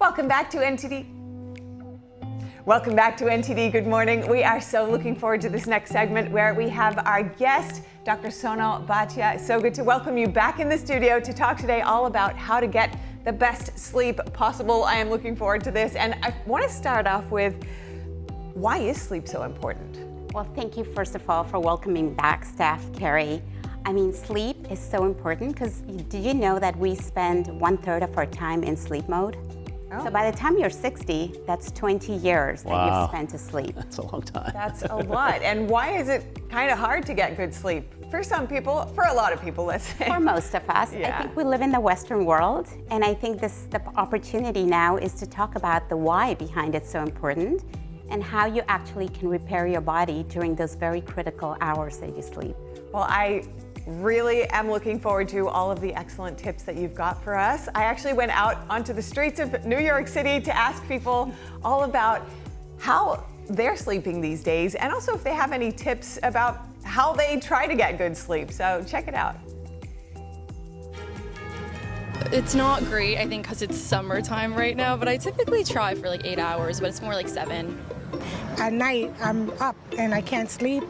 Welcome back to NTD. Welcome back to NTD Good Morning. We are so looking forward to this next segment where we have our guest, Dr. Sonal Bhatia. It's so good to welcome you back in the studio to talk today all about how to get the best sleep possible. I am looking forward to this. And I want to start off with, why is sleep so important? Well, thank you, first of all, for welcoming back, Steph, Carrie. I mean, sleep is so important because did you know that we spend 1/3 of our time in sleep mode? Oh. So by the time you're 60, that's 20 years that you've spent asleep. That's a long time. That's a lot. And why is it kind of hard to get good sleep? For some people, for a lot of people, let's say. For most of us. Yeah. I think we live in the Western world, and I think the opportunity now is to talk about the why behind it's so important and how you actually can repair your body during those very critical hours that you sleep. Well, I really am looking forward to all of the excellent tips that you've got for us. I actually went out onto the streets of New York City to ask people all about how they're sleeping these days, and also if they have any tips about how they try to get good sleep. So check it out. It's not great, I think, because it's summertime right now, but I typically try for like 8 hours, but it's more like 7. At night, I'm up and I can't sleep,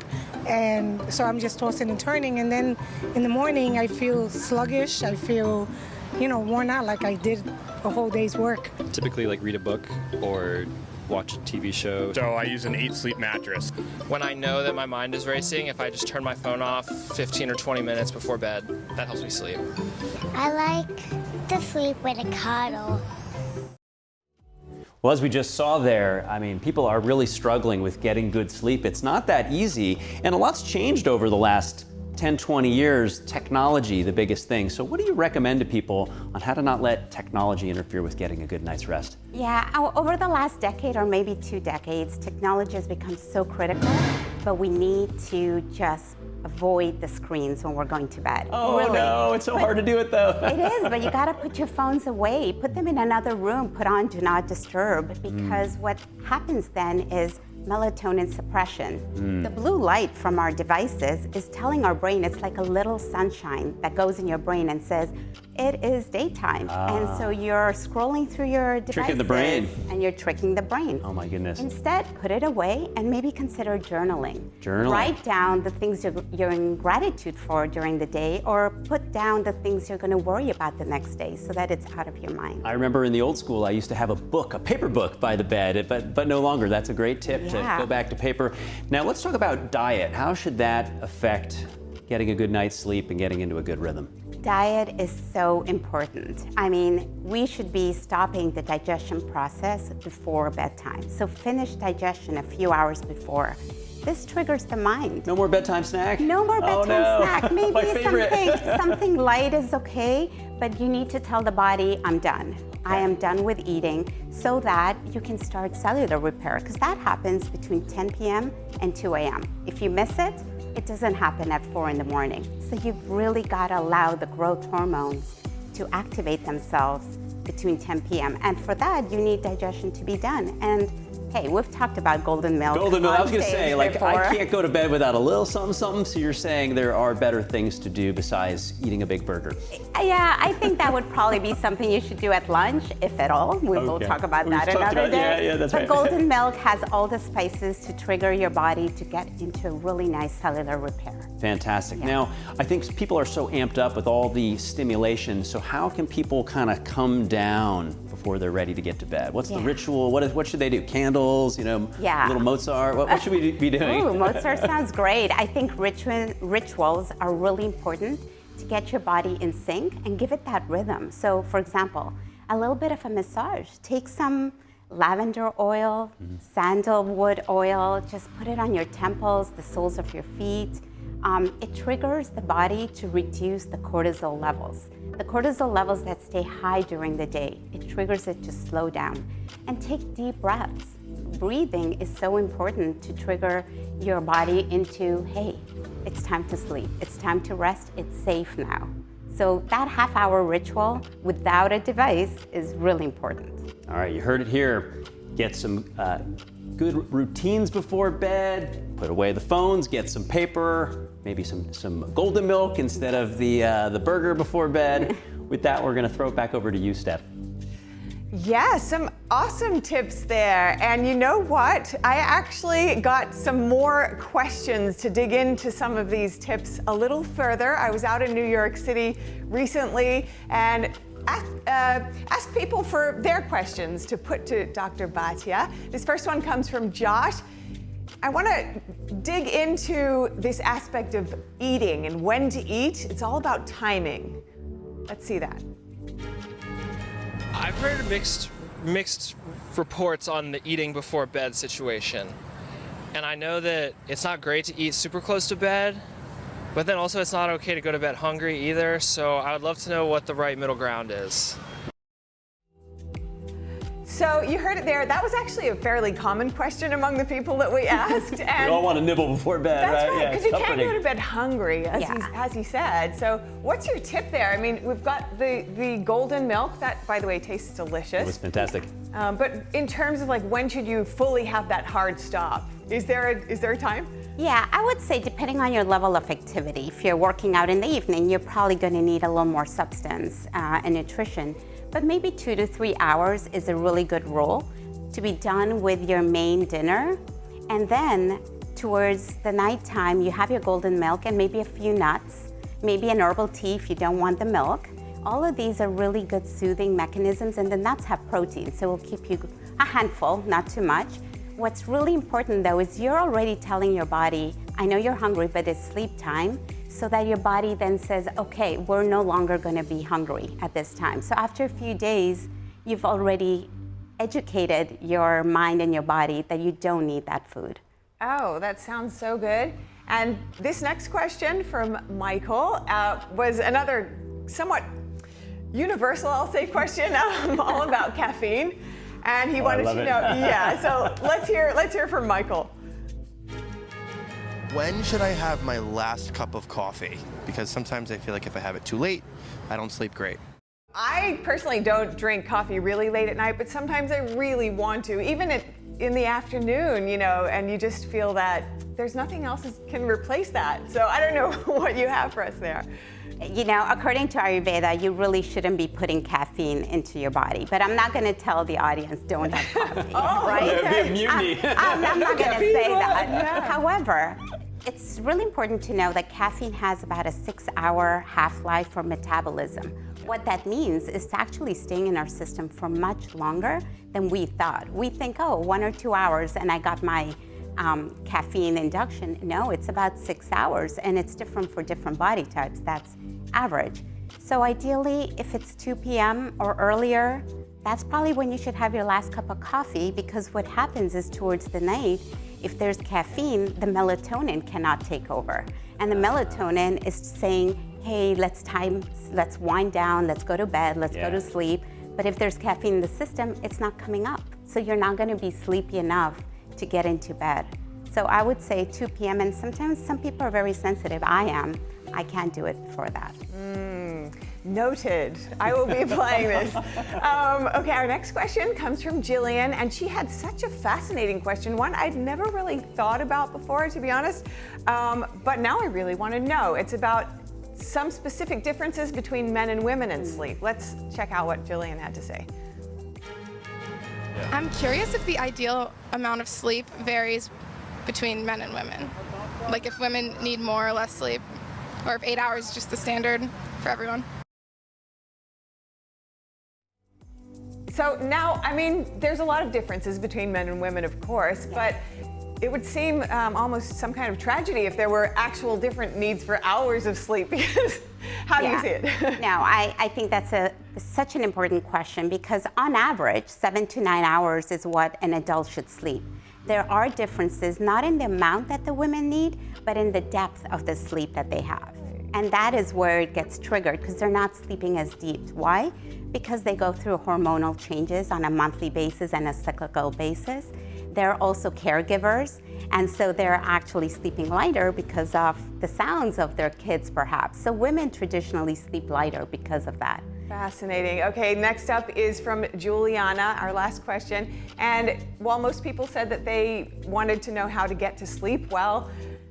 and so I'm just tossing and turning, and then in the morning I feel sluggish, I feel, worn out, like I did a whole day's work. Typically read a book or watch a TV show. So I use an 8-sleep mattress. When I know that my mind is racing, if I just turn my phone off 15 or 20 minutes before bed, that helps me sleep. I like to sleep with a cuddle. Well, as we just saw there, I mean, people are really struggling with getting good sleep. It's not that easy, and a lot's changed over the last 10, 20 years. Technology, the biggest thing. So what do you recommend to people on how to not let technology interfere with getting a good night's rest? Yeah, over the last decade or maybe 2 decades, technology has become so critical, but we need to just avoid the screens when we're going to bed. Oh, really. No, it's so hard to do it though. It is, but you gotta put your phones away, put them in another room, put on Do Not Disturb, because what happens then is melatonin suppression. The blue light from our devices is telling our brain, it's like a little sunshine that goes in your brain and says, it is daytime. And so you're scrolling through your devices. Tricking the brain. And you're tricking the brain. Oh my goodness. Instead, put it away and maybe consider journaling. Journaling. Write down the things you're in gratitude for during the day, or put down the things you're going to worry about the next day so that it's out of your mind. I remember in the old school, I used to have a paper book by the bed, but no longer. That's a great tip to go back to paper. Now let's talk about diet. How should that affect getting a good night's sleep and getting into a good rhythm? Diet is so important. I mean, we should be stopping the digestion process before bedtime. So finish digestion a few hours before. This triggers the mind. No more bedtime snack? No more bedtime snack. Maybe My favorite. something light is okay, but you need to tell the body, I'm done. I am done with eating, so that you can start cellular repair, because that happens between 10 p.m. and 2 a.m. If you miss it, it doesn't happen at 4 in the morning. So you've really got to allow the growth hormones to activate themselves between 10 p.m. And for that, you need digestion to be done. And hey, we've talked about golden milk. Golden milk, I was going to say, before. I can't go to bed without a little something, something. So you're saying there are better things to do besides eating a big burger? Yeah, I think that would probably be something you should do at lunch, if at all. We will talk about that another day. Yeah, that's but right. Golden milk has all the spices to trigger your body to get into a really nice cellular repair. Fantastic. Yeah. Now, I think people are so amped up with all the stimulation. So how can people kind of come down before they're ready to get to bed? What's the ritual? What should they do? Candles, little Mozart? What should we be doing? Ooh, Mozart sounds great. I think rituals are really important to get your body in sync and give it that rhythm. So for example, a little bit of a massage. Take some lavender oil, sandalwood oil, just put it on your temples, the soles of your feet. It triggers the body to reduce the cortisol levels. The cortisol levels that stay high during the day, it triggers it to slow down. And take deep breaths. Breathing is so important to trigger your body into, hey, it's time to sleep, it's time to rest, it's safe now. So that half-hour ritual without a device is really important. All right, you heard it here. Get some good routines before bed, put away the phones, get some paper, maybe some golden milk instead of the burger before bed. With that, we're gonna throw it back over to you, Steph. Yeah, some awesome tips there. And you know what? I actually got some more questions to dig into some of these tips a little further. I was out in New York City recently and asked people for their questions to put to Dr. Bhatia. This first one comes from Josh. I want to dig into this aspect of eating and when to eat. It's all about timing. Let's see that. I've heard mixed reports on the eating before bed situation. And I know that it's not great to eat super close to bed, but then also it's not okay to go to bed hungry either. So I would love to know what the right middle ground is. So you heard it there. That was actually a fairly common question among the people that we asked. And We all want to nibble before bed, that's right? right, because you can't go to bed hungry, as he said. So what's your tip there? I mean, we've got the golden milk. That, by the way, tastes delicious. It was fantastic. But in terms of like when should you fully have that hard stop? Is there a time? Yeah, I would say depending on your level of activity, if you're working out in the evening, you're probably going to need a little more substance and nutrition. But maybe 2 to 3 hours is a really good rule to be done with your main dinner. And then towards the nighttime, you have your golden milk and maybe a few nuts, maybe an herbal tea if you don't want the milk. All of these are really good soothing mechanisms, and the nuts have protein, so it will keep you a handful, not too much. What's really important though is you're already telling your body, I know you're hungry, but it's sleep time, so that your body then says, okay, we're no longer gonna be hungry at this time. So after a few days, you've already educated your mind and your body that you don't need that food. Oh, that sounds so good. And this next question from Michael was another somewhat universal, I'll say, question all about caffeine. And he wanted to know, yeah, so let's hear from Michael. When should I have my last cup of coffee? Because sometimes I feel like if I have it too late, I don't sleep great. I personally don't drink coffee really late at night, but sometimes I really want to, even in the afternoon, you know, and you just feel that there's nothing else that can replace that. So I don't know what you have for us there. You know, according to Ayurveda, you really shouldn't be putting caffeine into your body. But I'm not going to tell the audience don't have coffee, right? There'd be a mutiny. I'm not going to say that. Yeah. However, it's really important to know that caffeine has about a 6-hour half-life for metabolism. What that means is it's actually staying in our system for much longer than we thought. We think, oh, 1 or 2 hours and I got my caffeine induction. No, it's about 6 hours, and it's different for different body types. That's average. So ideally, if it's 2 p.m. or earlier, that's probably when you should have your last cup of coffee, because what happens is towards the night, if there's caffeine, the melatonin cannot take over. And the melatonin is saying, hey, let's wind down, let's go to bed, let's go to sleep. But if there's caffeine in the system, it's not coming up. So you're not going to be sleepy enough to get into bed. So I would say 2 p.m. and sometimes some people are very sensitive. I am. I can't do it before that. Noted. I will be applying this. Okay, our next question comes from Jillian, and she had such a fascinating question, one I'd never really thought about before, to be honest, but now I really want to know. It's about some specific differences between men and women in sleep. Let's check out what Jillian had to say. I'm curious if the ideal amount of sleep varies between men and women. Like if women need more or less sleep, or if 8 hours is just the standard for everyone. So now, I mean, there's a lot of differences between men and women, of course, but it would seem almost some kind of tragedy if there were actual different needs for hours of sleep. Because how do you see it? No, I think that's such an important question, because on average, 7 to 9 hours is what an adult should sleep. There are differences, not in the amount that the women need, but in the depth of the sleep that they have. And that is where it gets triggered, because they're not sleeping as deep. Why? Because they go through hormonal changes on a monthly basis and a cyclical basis. They're also caregivers, and so they're actually sleeping lighter because of the sounds of their kids, perhaps. So women traditionally sleep lighter because of that. Fascinating. Okay, next up is from Juliana, our last question. And while most people said that they wanted to know how to get to sleep well,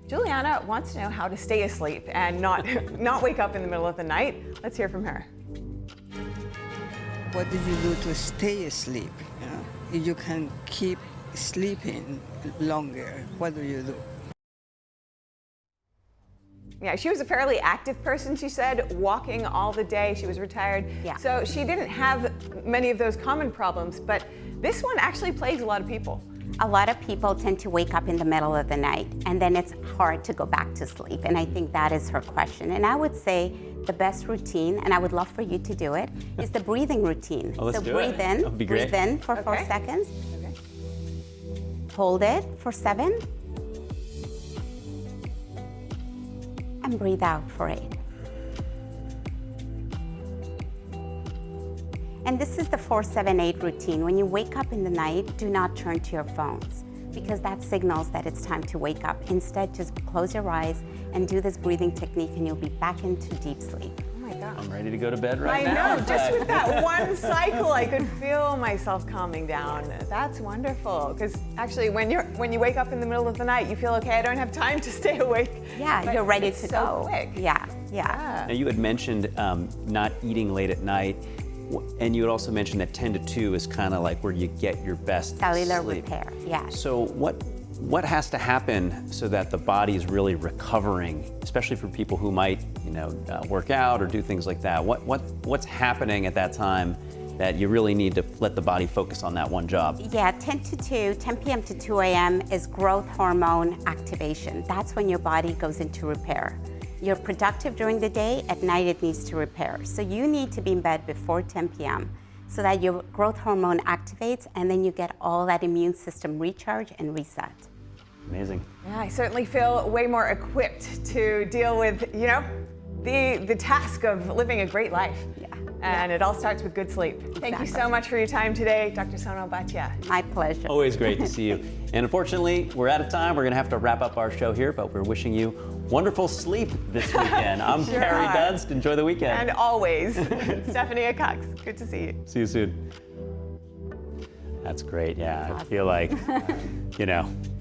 Juliana wants to know how to stay asleep and not wake up in the middle of the night. Let's hear from her. What do you do to stay asleep? If you can keep sleeping longer, what do you do? Yeah, she was a fairly active person, she said, walking all the day. She was retired. Yeah. So she didn't have many of those common problems, but this one actually plagues a lot of people. A lot of people tend to wake up in the middle of the night, and then it's hard to go back to sleep. And I think that is her question. And I would say the best routine, and I would love for you to do it, is the breathing routine. Oh, let's so do breathe it. in, That would be great. breathe in for 4 Okay. seconds, Okay. hold it for 7, and breathe out for 8. And this is the 4-7-8 routine. When you wake up in the night, do not turn to your phones because that signals that it's time to wake up. Instead, just close your eyes and do this breathing technique and you'll be back into deep sleep. Oh my gosh. I'm ready to go to bed right I now. know, just with that one cycle, I could feel myself calming down. That's wonderful, because actually when you wake up in the middle of the night, you feel, okay, I don't have time to stay awake. Yeah, But you're ready it's to so go. quick. Yeah. Now, you had mentioned not eating late at night, and you had also mentioned that 10 to 2 is kind of like where you get your best Cellular sleep. repair, yeah. So what has to happen so that the body is really recovering, especially for people who might, work out or do things like that? What's happening at that time that you really need to let the body focus on that one job? Yeah, 10 p.m. to 2 a.m. is growth hormone activation. That's when your body goes into repair. You're productive during the day, at night it needs to repair. So you need to be in bed before 10 p.m. so that your growth hormone activates and then you get all that immune system recharge and reset. Amazing. Yeah, I certainly feel way more equipped to deal with, the task of living a great life. Yeah. And it all starts with good sleep. Thank you so much for your time today, Dr. Sonal Bhatia. My pleasure. Always great to see you. And unfortunately, we're out of time. We're going to have to wrap up our show here, but we're wishing you wonderful sleep this weekend. I'm Sure Carrie are. Dunst. Enjoy the weekend. And always, Stephanie Cox. Good to see you. See you soon. That's great. Yeah, I feel like,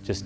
just